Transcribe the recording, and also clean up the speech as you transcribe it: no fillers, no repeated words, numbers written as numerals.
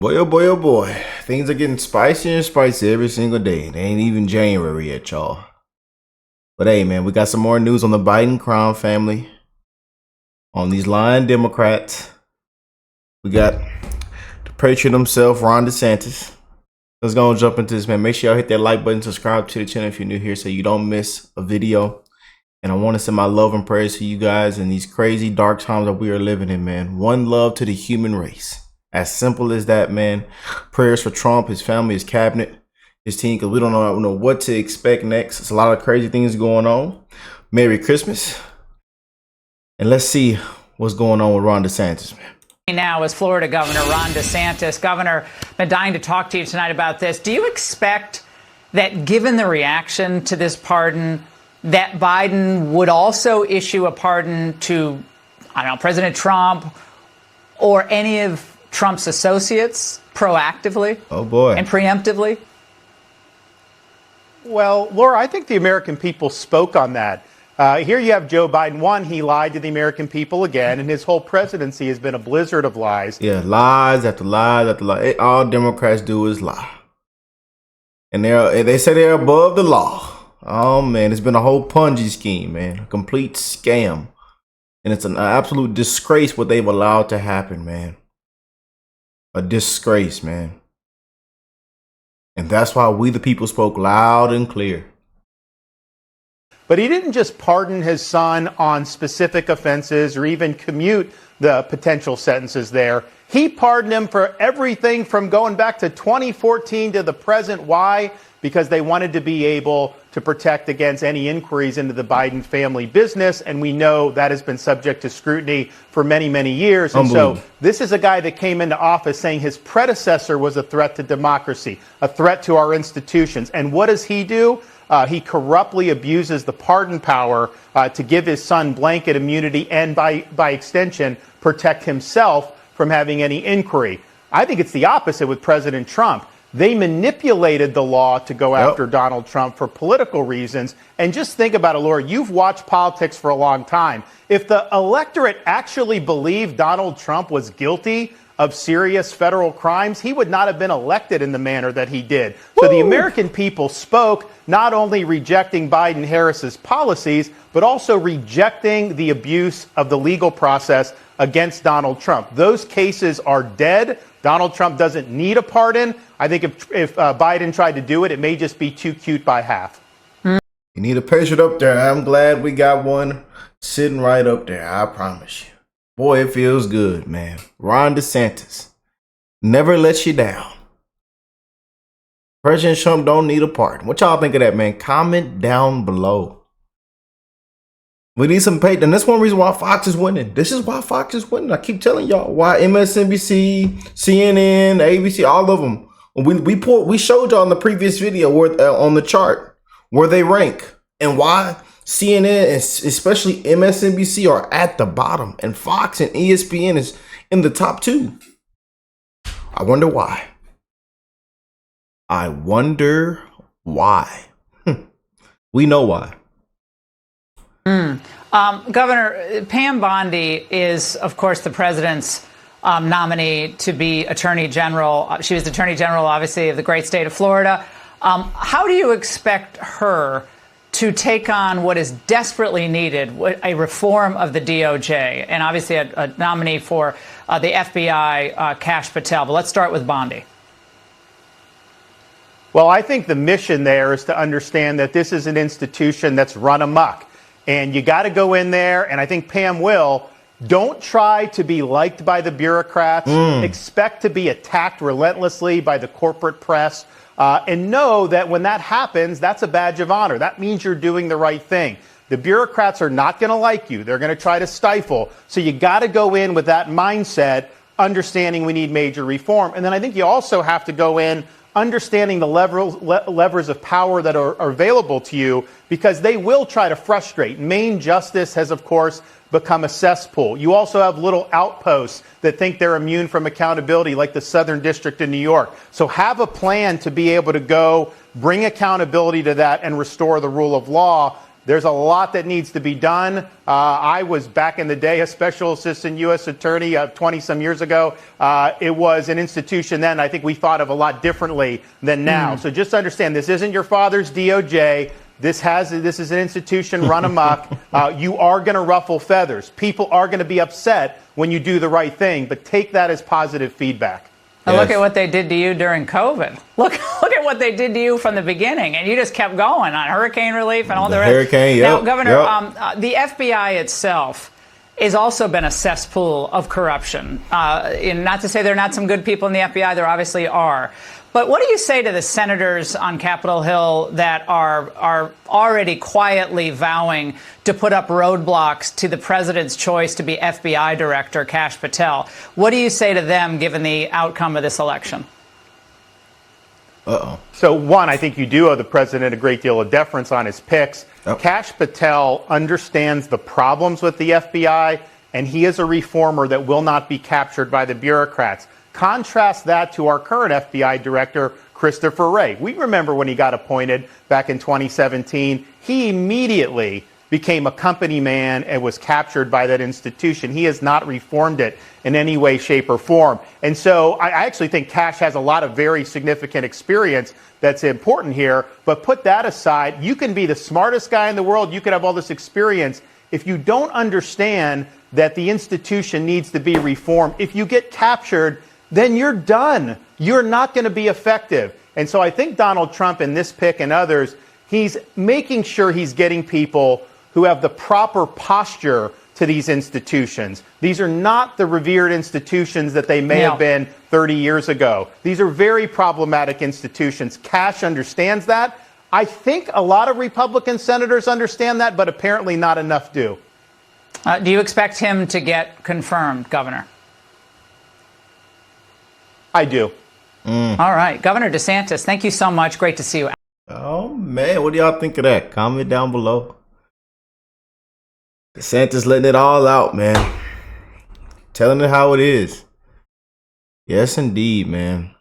Boy, oh boy, oh boy. Things are getting spicier and spicier every single day. It ain't even January yet, y'all. But hey, man, we got some more news on the Biden crime family. On these lying Democrats. We got the patriot himself, Ron Desantis. Let's go and jump into this, man. Make sure y'all hit that like button, subscribe to the channel if you're new here so you don't miss a video. And I want to send my love and prayers to you guys in these crazy dark times that we are living in, man. One love to the human race. As simple as that, man. Prayers for Trump, his family, his cabinet, his team, because we don't know what to expect next. It's a lot of crazy things going on. Merry Christmas. And let's see what's going on with Ron DeSantis, man. Now is Florida Governor Ron DeSantis. Governor, been dying to talk to you tonight about this. Do you expect that, given the reaction to this pardon, that Biden would also issue a pardon to, I don't know, President Trump or any of Trump's associates proactively? Oh, boy. And preemptively? Well, Laura, I think the American people spoke on that. Here you have Joe Biden. One, he lied to the American people again, and his whole presidency has been a blizzard of lies. Yeah, lies after lies after lies. All Democrats do is lie. And they say they're above the law. Oh, man, it's been a whole Ponzi scheme, man. A complete scam. And it's an absolute disgrace what they've allowed to happen, man. A disgrace, man. And that's why we the people spoke loud and clear. But he didn't just pardon his son on specific offenses or even commute the potential sentences there. He pardoned him for everything from going back to 2014 to the present. Why? Because they wanted to be able to protect against any inquiries into the Biden family business. And we know that has been subject to scrutiny for many, many years. And so this is a guy that came into office saying his predecessor was a threat to democracy, a threat to our institutions. And what does he do? He corruptly abuses the pardon power to give his son blanket immunity and by extension, protect himself from having any inquiry. I think it's the opposite with President Trump. They manipulated the law to go after Donald Trump for political reasons. And just think about it, Laura, you've watched politics for a long time. If the electorate actually believed Donald Trump was guilty of serious federal crimes, he would not have been elected in the manner that he did. So the American people spoke, not only rejecting Biden-Harris's policies, but also rejecting the abuse of the legal process against Donald Trump. Those cases are dead. Donald Trump doesn't need a pardon. I think if Biden tried to do it, it may just be too cute by half. You need a patient up there. I'm glad we got one sitting right up there. I promise you. Boy, it feels good, man. Ron DeSantis never lets you down. President Trump don't need a pardon. What y'all think of that, man? Comment down below. We need some pay. And that's one reason why Fox is winning. This is why Fox is winning. I keep telling y'all why MSNBC, CNN, ABC, all of them. We showed y'all in the previous video where on the chart where they rank and why CNN and especially MSNBC are at the bottom and Fox and ESPN is in the top two. I wonder why. I wonder why. We know why. Governor, Pam Bondi is, of course, the president's nominee to be Attorney General. She was Attorney General, obviously, of the great state of Florida. How do you expect her to take on what is desperately needed, a reform of the DOJ, and obviously a nominee for the FBI, Cashapp Patel? But let's start with Bondi. Well, I think the mission there is to understand that this is an institution that's run amok. And you got to go in there, and I think Pam will. Don't try to be liked by the bureaucrats. Expect to be attacked relentlessly by the corporate press. And know that when that happens, that's a badge of honor. That means you're doing the right thing. The bureaucrats are not going to like you. They're going to try to stifle. So you got to go in with that mindset, understanding we need major reform. And then I think you also have to go in understanding the levers of power that are available to you, because they will try to frustrate. Maine justice has, of course, become a cesspool. You also have little outposts that think they're immune from accountability, like the Southern District in New York. So have a plan to be able to go bring accountability to that and restore the rule of law. There's a lot that needs to be done. I was back in the day a special assistant U.S. attorney 20-some years ago. It was an institution then I think we thought of a lot differently than now. So just understand, this isn't your father's DOJ. This is an institution run amok. You are going to ruffle feathers. People are going to be upset when you do the right thing, but take that as positive feedback. Now look at what they did to you during COVID. Look at what they did to you from the beginning, and you just kept going on hurricane relief and all the rest. Hurricane, yep. Now, Governor, the FBI itself has also been a cesspool of corruption. Not to say there are not some good people in the FBI, there obviously are. But what do you say to the senators on Capitol Hill that are already quietly vowing to put up roadblocks to the president's choice to be FBI Director Kash Patel? What do you say to them given the outcome of this election? So, one, I think you do owe the president a great deal of deference on his picks. Kash Patel understands the problems with the FBI, and he is a reformer that will not be captured by the bureaucrats. Contrast that to our current FBI director, Christopher Wray. We remember when he got appointed back in 2017, he immediately became a company man and was captured by that institution. He has not reformed it in any way, shape, or form. And so I actually think Kash has a lot of very significant experience that's important here. But put that aside, you can be the smartest guy in the world, you can have all this experience. If you don't understand that the institution needs to be reformed, if you get captured, then you're done. You're not going to be effective. And so I think Donald Trump in this pick and others, he's making sure he's getting people who have the proper posture to these institutions. These are not the revered institutions that they may have been 30 years ago. These are very problematic institutions. Kash understands that. I think a lot of Republican senators understand that, but apparently not enough do. Do you expect him to get confirmed, Governor? I do. All right. Governor Desantis, thank you so much. Great to see you. Oh, man. What do y'all think of that? Comment down below. DeSantis letting it all out, man. Telling it how it is. Yes, indeed, man.